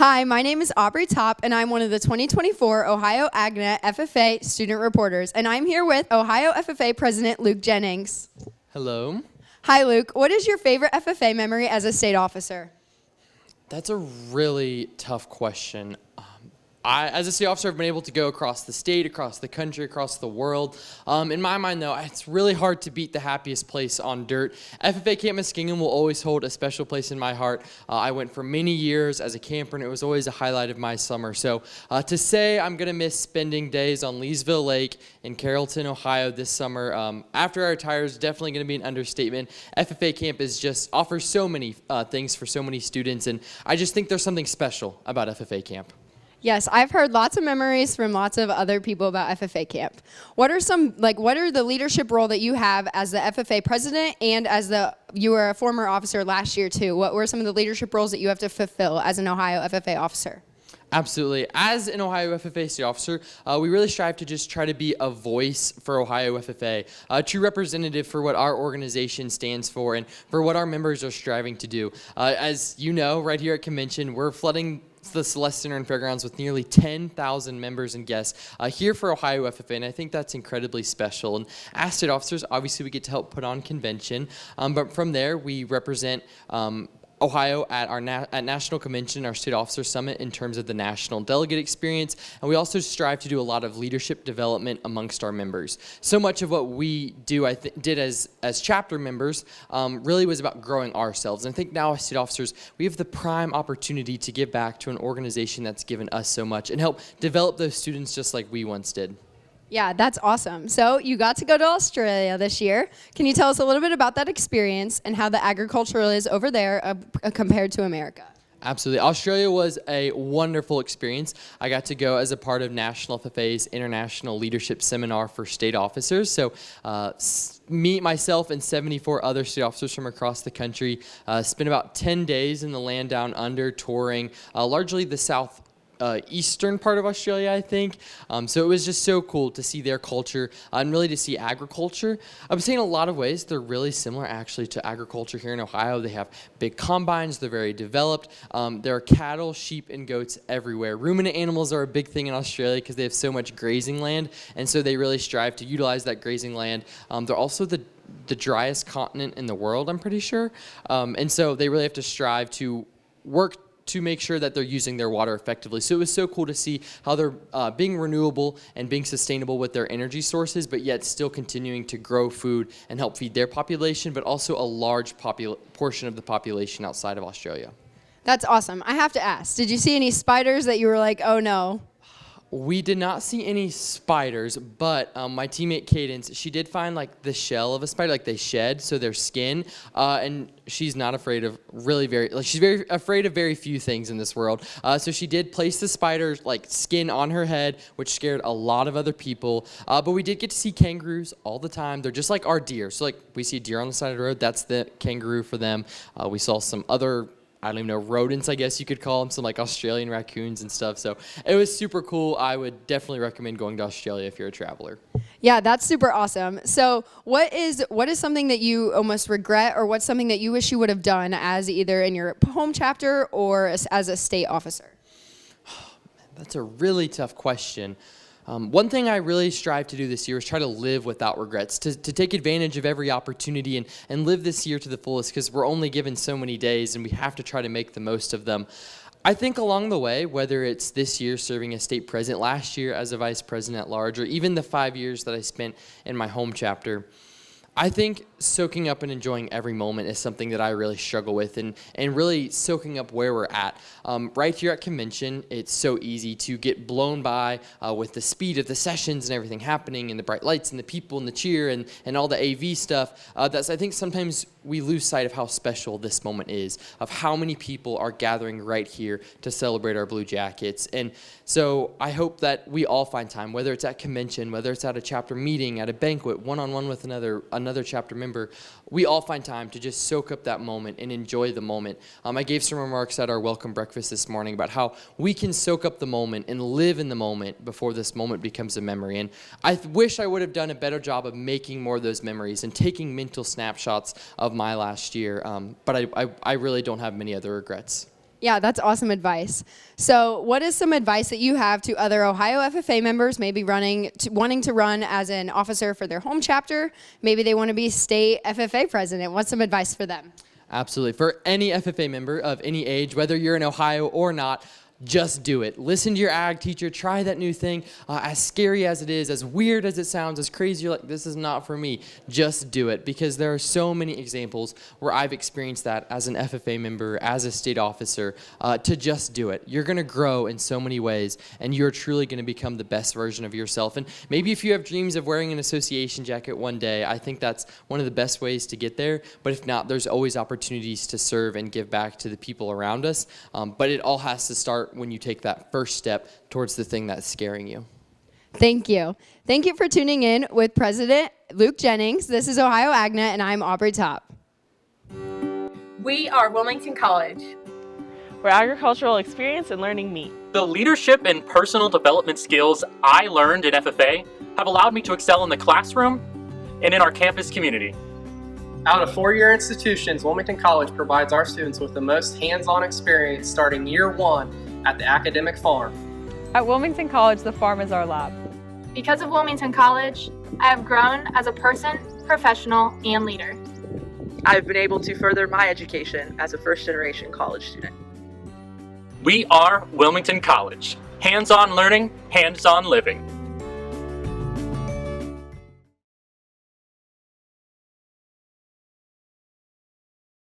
Hi, my name is Aubree Topp, and I'm one of the 2024 Ohio AgNet FFA student reporters, and I'm here with Ohio FFA President Luke Jennings. Hello. Hi, Luke. What is your favorite FFA memory as a state officer? That's a really tough question. As a state officer, I've been able to go across the state, across the country, across the world. In my mind, though, it's really hard to beat the happiest place on dirt. FFA Camp Muskingum will always hold a special place in my heart. I went for many years as a camper, and it was always a highlight of my summer. So to say I'm going to miss spending days on Leesville Lake in Carrollton, Ohio this summer, after I retire is definitely going to be an understatement. FFA Camp offers so many things for so many students, and I just think there's something special about FFA Camp. Yes, I've heard lots of memories from lots of other people about FFA Camp. What are the leadership role that you have as the FFA president and you were a former officer last year too? What were some of the leadership roles that you have to fulfill as an Ohio FFA officer? Absolutely. As an Ohio FFA state officer, we really strive to just try to be a voice for Ohio FFA, a true representative for what our organization stands for and for what our members are striving to do. As you know, right here at Convention, we're flooding the Celeste Center and Fairgrounds with nearly 10,000 members and guests here for Ohio FFA, and I think that's incredibly special. And as state officers, obviously we get to help put on convention, but from there we represent Ohio at National Convention, our State Officer Summit, in terms of the national delegate experience, and we also strive to do a lot of leadership development amongst our members. So much of what we did as chapter members really was about growing ourselves, and I think now as state officers, we have the prime opportunity to give back to an organization that's given us so much and help develop those students just like we once did. Yeah, that's awesome. So you got to go to Australia this year. Can you tell us a little bit about that experience and how the agriculture is over there compared to America? Absolutely. Australia was a wonderful experience. I got to go as a part of National FFA's International Leadership Seminar for state officers. So myself, and 74 other state officers from across the country spent about 10 days in the land down under touring largely the eastern part of Australia, I think. So it was just so cool to see their culture and really to see agriculture. I would say in a lot of ways they're really similar actually to agriculture here in Ohio. They have big combines, they're very developed. There are cattle, sheep, and goats everywhere. Ruminant animals are a big thing in Australia because they have so much grazing land, and so they really strive to utilize that grazing land. They're also the driest continent in the world, I'm pretty sure. And so they really have to strive to work to make sure that they're using their water effectively. So it was so cool to see how they're being renewable and being sustainable with their energy sources, but yet still continuing to grow food and help feed their population, but also a large portion of the population outside of Australia. That's awesome. I have to ask, did you see any spiders that you were like, oh no? We did not see any spiders, but my teammate Cadence, she did find like the shell of a spider, like they shed, so their skin, and she's not afraid of she's very afraid of very few things in this world. So she did place the spider's like skin on her head, which scared a lot of other people. But we did get to see kangaroos all the time. They're just like our deer. So like we see a deer on the side of the road, that's the kangaroo for them. We saw some other, I don't even know, rodents, I guess you could call them, some like Australian raccoons and stuff. So it was super cool. I would definitely recommend going to Australia if you're a traveler. Yeah, that's super awesome. So what is something that you almost regret, or what's something that you wish you would have done as either in your home chapter or as a state officer? That's a really tough question. One thing I really strive to do this year is try to live without regrets, to take advantage of every opportunity and live this year to the fullest, because we're only given so many days and we have to try to make the most of them. I think along the way, whether it's this year serving as state president, last year as a vice president at large, or even the 5 years that I spent in my home chapter, I think soaking up and enjoying every moment is something that I really struggle with, and really soaking up where we're at. Right here at Convention, it's so easy to get blown by with the speed of the sessions and everything happening and the bright lights and the people and the cheer and all the AV stuff. I think sometimes we lose sight of how special this moment is, of how many people are gathering right here to celebrate our Blue Jackets. And so I hope that we all find time, whether it's at Convention, whether it's at a chapter meeting, at a banquet, one-on-one with another chapter member, we all find time to just soak up that moment and enjoy the moment. I gave some remarks at our welcome breakfast this morning about how we can soak up the moment and live in the moment before this moment becomes a memory. And I wish I would have done a better job of making more of those memories and taking mental snapshots of my last year, but I really don't have many other regrets. Yeah, that's awesome advice. So, what is some advice that you have to other Ohio FFA members, maybe wanting to run as an officer for their home chapter? Maybe they want to be state FFA president. What's some advice for them? Absolutely. For any FFA member of any age, whether you're in Ohio or not, just do it. Listen to your ag teacher. Try that new thing. As scary as it is, as weird as it sounds, as crazy, you're like, this is not for me. Just do it, because there are so many examples where I've experienced that as an FFA member, as a state officer, to just do it. You're going to grow in so many ways, and you're truly going to become the best version of yourself. And maybe if you have dreams of wearing an association jacket one day, I think that's one of the best ways to get there. But if not, there's always opportunities to serve and give back to the people around us. But it all has to start when you take that first step towards the thing that's scaring you. Thank you. Thank you for tuning in with President Luke Jennings. This is Ohio AgNet, and I'm Aubree Topp. We are Wilmington College, where agricultural experience and learning meet. The leadership and personal development skills I learned in FFA have allowed me to excel in the classroom and in our campus community. Out of four-year institutions, Wilmington College provides our students with the most hands-on experience starting year one at the academic farm. At Wilmington College, the farm is our lab. Because of Wilmington College, I have grown as a person, professional, and leader. I've been able to further my education as a first-generation college student. We are Wilmington College. Hands-on learning, hands-on living.